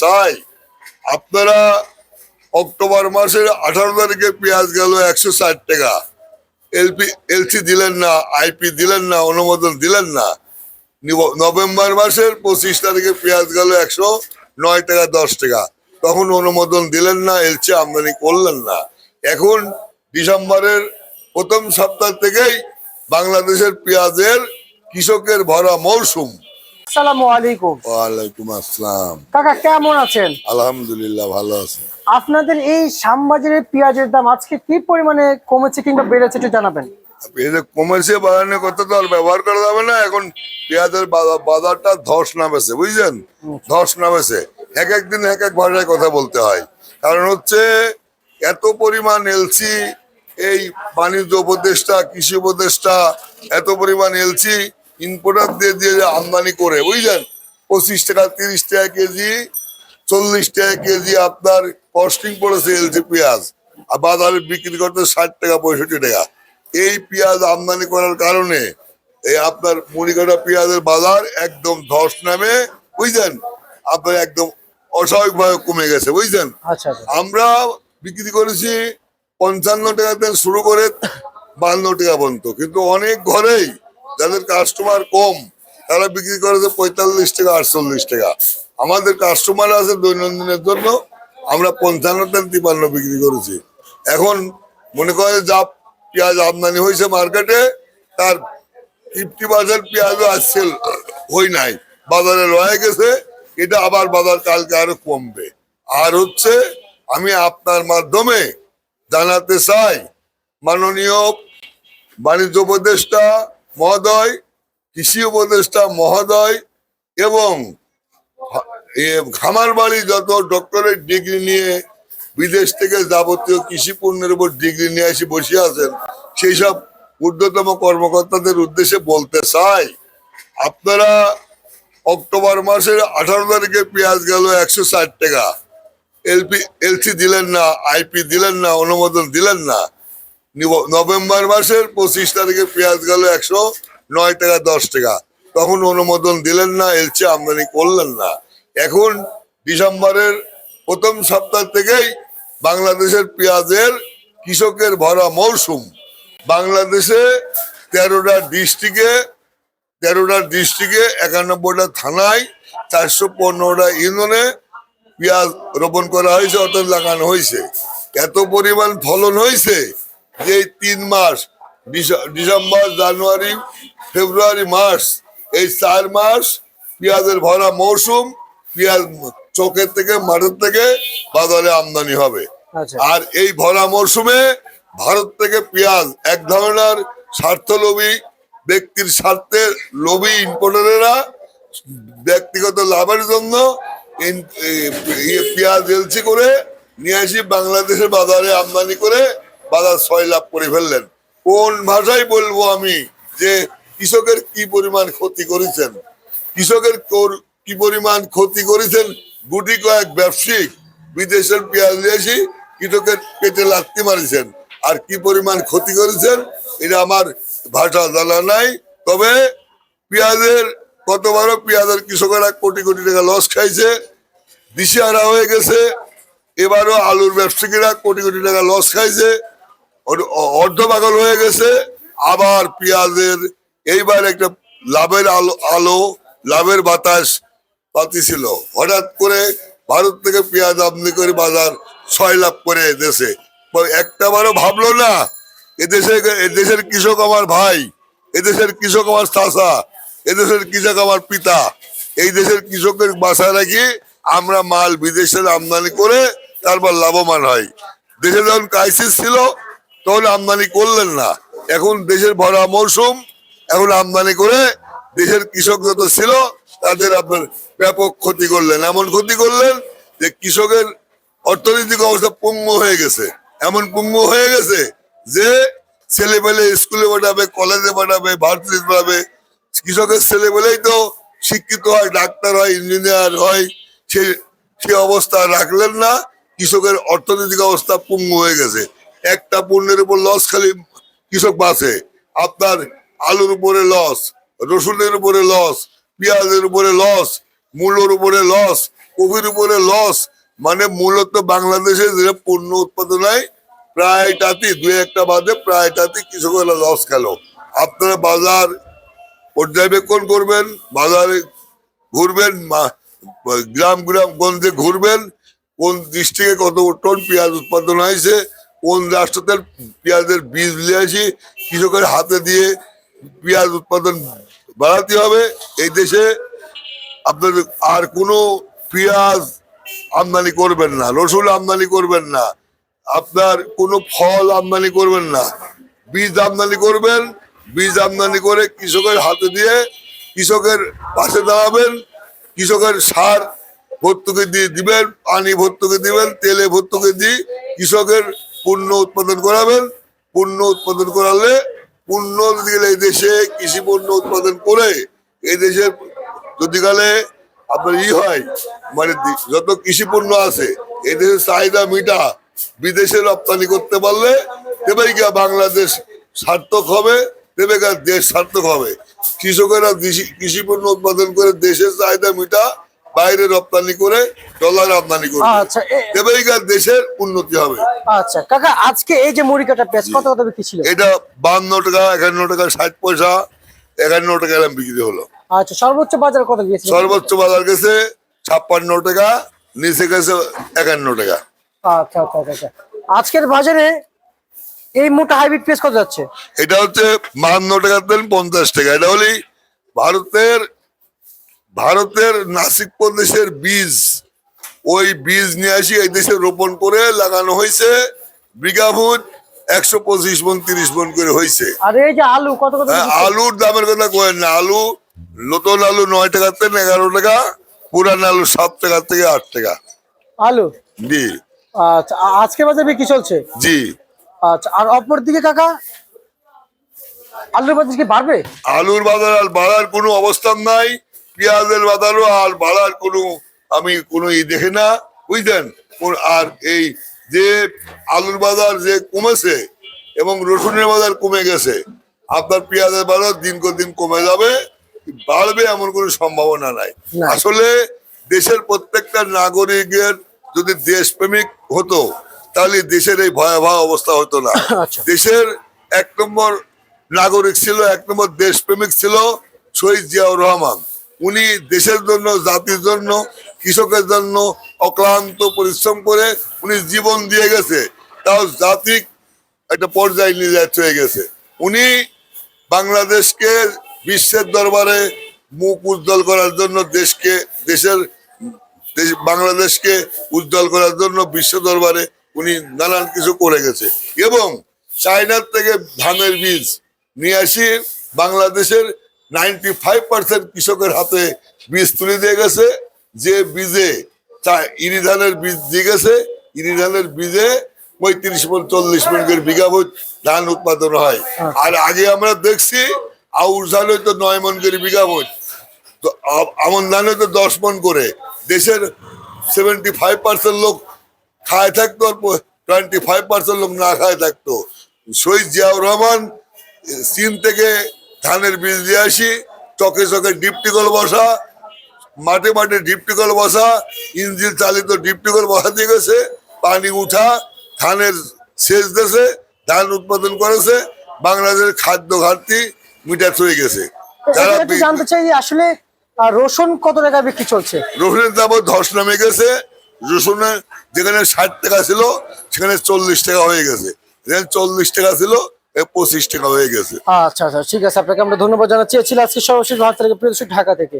চাই, আপনারা অক্টোবর মাসের 18 তারিখে পেঁয়াজ গেল 160 টাকা, এলসি দিলেন না, আইপি দিলেন না, অনুমোদন দিলেন না। নভেম্বর মাসের 25 তারিখে পেঁয়াজ গেল 109 টাকা 10 টাকা, তখন অনুমোদন দিলেন না, এলসি আমদানি করলেন না। এখন ডিসেম্বরের প্রথম সপ্তাহ থেকেই বাংলাদেশের পেঁয়াজের কৃষকের ভরা মৌসুম। আসসালামু আলাইকুম। ওয়ালাইকুম আসসালাম। কাকা কেমন আছেন? আলহামদুলিল্লাহ ভালো আছে। আপনাদের এই শ্যামবাজারের পেঁয়াজের দাম আজকে কি পরিমাণে কমেছে কিংবা বেড়েছে একটু জানাবেন। কমেছে বাড়ানোর কথা তো আর ব্যবহার করা যাবে না। এখন পেঁয়াজের বাজারটা ধস নামেছে, বুঝছেন, ধস নামেছে। এক একদিন এক এক ভাষায় কথা বলতে হয়। কারণ হচ্ছে এত পরিমাণ এলসি, এই বাণিজ্য উপদেষ্টা, কৃষি উপদেষ্টা এত পরিমাণ এলসি ইম্পোর্টার দিয়ে দিয়ে আমদানি করে, বুঝলেন, 25 টাকা 30 টাকা কেজি, 40 টাকা কেজি আপনার কস্টিং পড়েছে এলসি পেঁয়াজ, আর বাজারে বিক্রি করতে 60 টাকা 65 টাকা। এই পেঁয়াজ আমদানি করার কারণে এই আপনার মরিকাটা পেঁয়াজের বাজার একদম ধস নামে, বুঝলেন, আপনার একদম অস্বাভাবিকভাবে কমে গেছে, বুঝলেন। আচ্ছা, আমরা বিক্রি করেছি 55 টাকা থেকে শুরু করে 52 টাকা পর্যন্ত, কিন্তু অনেক ঘরেই যাদের কাস্টমার কম তারা বিক্রি করেছে 45 টাকা 48 টাকা। আমাদের কাস্টমার আছে দৈনন্দিনের জন্য, আমরা 55 থেকে 53 বিক্রি করেছি। এখন মনে করে যা পেঁয়াজ আমদানি হয়েছে মার্কেটে, তার 50% পেঁয়াজও আসছে হই নাই, বাজারে রয়ে গেছে। এটা আবার বাজার কালকে আরো কমবে। আর হচ্ছে আমি আপনার মাধ্যমে জানাতে চাই, মাননীয় বাণিজ্য উপদেষ্টা মহোদয়, কৃষি উপদেষ্টা মহোদয় এবং খামার বাড়ি যত ডক্টরেট ডিগ্রি নিয়ে বিদেশ থেকে যাবতীয় কৃষি পণ্যের উপর ডিগ্রি নিয়ে এসে বসে আছেন, সেই সব ঊর্ধ্বতম কর্মকর্তাদের উদ্দেশ্যে বলতে চাই, আপনারা অক্টোবর মাসের 18 তারিখে পেঁয়াজ গেল 160 টাকা, এলসি দিলেন না, আইপি দিলেন না, অনুমোদন দিলেন না। নভেম্বর মাসের 25 তারিখে পেঁয়াজ গেল 109 টাকা 10 টাকা, তখন অনুমোদন দিলেন না, এলসি আমদানি করলেন না। এখন ডিসেম্বরের প্রথম সপ্তাহ থেকেই বাংলাদেশের পেঁয়াজের কৃষকের ভরা মৌসুম। বাংলাদেশে 13টা ডিস্ট্রিক্টে 91টা থানায় 415টা ইউনিয়নে পেঁয়াজ রোপণ করা হয়েছে, অর্থাৎ লাগানো হয়েছে। এত পরিমাণ ফলন হয়েছে যে 3 মাস, ডিসেম্বর, জানুয়ারি, ফেব্রুয়ারি, মার্চ, এই 4 মাস পেঁয়াজের ভরা মৌসুম। পেঁয়াজ চোখের থেকে, মাঠের থেকে বাজারে আমদানি হবে। আর এই ভরা মৌসুমে ভারত থেকে পেঁয়াজ এক ধরনের স্বার্থলোভী ব্যক্তির স্বার্থে লোভী ইম্পোর্টারেরা ব্যক্তিগত লাভের জন্য পেঁয়াজ এলসি করে নিয়ে আসি বাংলাদেশের বাজারে আমদানি করে বাজার 6 লাভ করে ফেললেন। কোন ভাষায় বলবো আমি যে কৃষকের কি পরিমাণ ক্ষতি করেছেন, কৃষকের কি পরিমাণ ক্ষতি করেছেন। গুটি কয়েক ব্যবসায়িক বিদেশের পেঁয়াজ নিয়ে আসি কৃষকের পেটে লাথি মারিছেন, আর কি পরিমাণ ক্ষতি করেছেন এটা আমার ভাষা জানা নাই। তবে পেঁয়াজের গতবারও পেঁয়াজের কৃষকেরা কোটি কোটি টাকা লস খাইছে, দিশেহারা হয়ে গেছে। এবারও আলুর ব্যবসায়ীরা কোটি কোটি টাকা লস খাইছে, অর্ধপাগল হয়ে গেছে। আবার পেঁয়াজের এইবার একটা লাভের আলো লাভের বাতাস পাতিছিল। হঠাৎ করে ভারত থেকে পেঁয়াজ আমদানি করে বাজার 6 লাভ করে দেশে। একটা বারও ভাবলো না এদেশের কৃষক আমার ভাই, এদেশের কৃষক আমার চাচা, এদেশের কৃষক আমার পিতা। এই দেশের কৃষকের বাসায় রাখি আমরা মাল বিদেশের আমদানি করে তারপর লাভবান হয়। দেশে যখন ক্রাইসিস ছিল তখন আমদানি করলেন না। এখন দেশের ভরা মৌসুম, এখন আমদানি করে দেশের কৃষক যত ছিল তাদের আপনার ব্যাপক ক্ষতি করলেন। এমন ক্ষতি করলেন যে কৃষকের অর্থনৈতিক অবস্থা পঙ্গু হয়ে গেছে, এমন পঙ্গু হয়ে গেছে যে ছেলেমেলে স্কুলে পাঠাবে, কলেজে পাঠাবে, ভার্সিটি পাঠাবে। কৃষকের ছেলেমেলেই তো শিক্ষিত হয়, ডাক্তার হয়, ইঞ্জিনিয়ার হয়, সে অবস্থা রাখলেন না। কৃষকের অর্থনৈতিক অবস্থা পঙ্গু হয়ে গেছে। একটা পণ্যের উপর লস খালি কৃষক বাঁচে। আপনার আলুর উপরে লস, রসুনের উপরে লস, পেঁয়াজের উপরে লস, মূলোর উপরে লস, কফির উপরে লস, মানে মূলত বাংলাদেশে যে পণ্য উৎপাদন হয় প্রায়টাতে দুই একটা বাদে প্রায়টাতে কৃষকেরা লস খেল। আপনারা বাজার পর্যবেক্ষণ করবেন, বাজারে ঘুরবেন, গ্রাম গ্রাম গঞ্জে ঘুরবেন, কোন ডিস্ট্রিক্টে কত টন পেঁয়াজ উৎপাদন হয়েছে, কোন রাষ্ট্রতে পেঁয়াজের বীজ নিয়ে আসি কৃষকের হাতে দিয়ে পেঁয়াজ উৎপাদন বাড়াতে হবে। এই দেশে আপনাদের আর কোনো পেঁয়াজ আমদানি করবেন না, রসুন আমদানি করবেন না, আপনার কোনো ফল আমদানি করবেন না, বীজ আমদানি করবেন। বীজ আমদানি করে কৃষকের হাতে দিয়ে কৃষকের পাশে দাঁড়াবেন, কৃষকের সার ভর্তুকি দিয়ে দিবেন, পানি ভর্তুকি দিবেন, তেলে ভর্তুকি দিয়ে কৃষকের পণ্য উৎপাদন করাবেন। পণ্য উৎপাদন করালে পণ্য যদি এই দেশে কৃষি পণ্য উৎপাদন করে এই দেশের যদি গেলে আপনার হয়, মানে যত কৃষি পণ্য আছে এই দেশের চাহিদা মিটা বিদেশে রপ্তানি করতে পারলে তবেই গিয়া বাংলাদেশ সার্থক হবে, তবে গিয়া দেশ সার্থক হবে। কৃষকেরা কৃষি পণ্য উৎপাদন করে দেশের চাহিদা মিটা বাইরে রপ্তানি করে ডলার আমদানি করে, আচ্ছা তবেই গিয়া দেশের উন্নতি হবে। আচ্ছা কাকা, আজকে এই যে মুড়ি কাটা পেঁয়াজ কত কত বিক্রি ছিল? এটা 52 টাকা, 51 টাকা, 60 পয়সা, 51 টাকা এরকম বিক্রি হলো। আচ্ছা সর্বোচ্চ বাজার কত গিয়েছিল? সর্বোচ্চ বাজার গেছে 56 টাকা, নিচে গেছে 51 টাকা। আচ্ছা আচ্ছা আচ্ছা আচ্ছা। আজকের বাজারে এই মোটা হাইব্রিড পেঁয়াজ কত যাচ্ছে? এটা হচ্ছে 52 টাকা দেন 50 টাকা। এটা হলি ভারতের নাসিক প্রদেশের বীজ, ওই বীজ নিয়ে আসি এই দেশে রোপণ করে লাগানো হয়েছে। বিঘা ফুট 125 মন 30 মন করে হয়েছে। আর এই যে আলু কত কত? আলুর দামের কথা কয়েন না, আলু নতুন আলু 9 টাকা থেকে 11 টাকা, পুরান আলু 7 টাকা থেকে 8 টাকা। আলু জি আচ্ছা, আজকে বাজারে বিক্রি চলছে? জি। আচ্ছা, আর অপর দিকে কাকা আলুর বাজার কি বাড়বে? আলুর বাজার আর বাড়ার কোনো অবস্থান নাই, পেঁয়াজের বাজারও আর বাড়ার কোনো আমি কোনো দেখি না, বুঝলেন। আর এই যে আলুর বাজার যে কমেছে এবং রসুনের বাজার কমে গেছে, আপনার পেঁয়াজের বাজার দিন দিন কমে যাবে, বাড়বে এমন কোনো সম্ভাবনা নাই। আসলে দেশের প্রত্যেকটা নাগরিকের যদি দেশপ্রেমিক হতো তাহলে দেশের এই ভয়াবহ অবস্থা হতো না। দেশের 1 নম্বর নাগরিক ছিল, 1 নম্বর দেশপ্রেমিক ছিল শহীদ জিয়াউর রহমান। উনি দেশের জন্য, জাতির জন্য, কৃষকের জন্য অক্লান্ত পরিশ্রম করে উনি জীবন দিয়ে গেছে, তাও জাতিক একটা পর্যায়ে নিয়ে চলে গেছে। উনি বাংলাদেশকে বিশ্বের দরবারে মুখ উজ্জ্বল করার জন্য বাংলাদেশকে উজ্জ্বল করার জন্য বিশ্ব দরবারে উনি নানান কিছু করে গেছে। এবং চায়নার থেকে ধানের বীজ নিয়ে আসি বাংলাদেশের 95% কৃষকের হাতে বীজ তুলে দিয়ে গেছে। যে বীজে ইরি ধানের বীজ দিয়ে গেছে, ইরি ধানের বীজে 35 মন 40 মন করে বিঘা ফুট ধান উৎপাদন হয়। আর আগে আমরা দেখছি আউশ ধান হয়তো 9 মন করে বিঘা ফুট, আমন ধান হয়তো 10 মন করে। দেশের 75% লোক খায় থাকতো আর 25% লোক না খায় থাকতো। শহীদ জিয়াউর রহমান চীন থেকে ধানের বীজ দিয়ে আসি, চকে চকে ডিপটিকল বসা, মাঠে মাঠে ডিপটিকল বসা, ইঞ্জিন চালিত ডিপটিকল বসা দিয়ে গেছে, পানি উঠা ধানের সেচ দেশে ধান উৎপাদন করেছে। বাংলাদেশের খাদ্য ঘাটতি মিটার হয়ে গেছে। যারা জানতে চাই আসলে রসুন কত টাকা বিক্রি চলছে? রসুনের দাম ধস নামে গেছে। রসুনের যেখানে 60 টাকা ছিল সেখানে 40 টাকা হয়ে গেছে, যেখানে 40 টাকা ছিল 25 টাকা হয়ে গেছে। আচ্ছা আচ্ছা, ঠিক আছে, আপনাকে আমরা ধন্যবাদ জানাচ্ছি। ছিল আজকে সর্বশেষ ভারত থেকে, প্রিয় দর্শক, ঢাকা থেকে।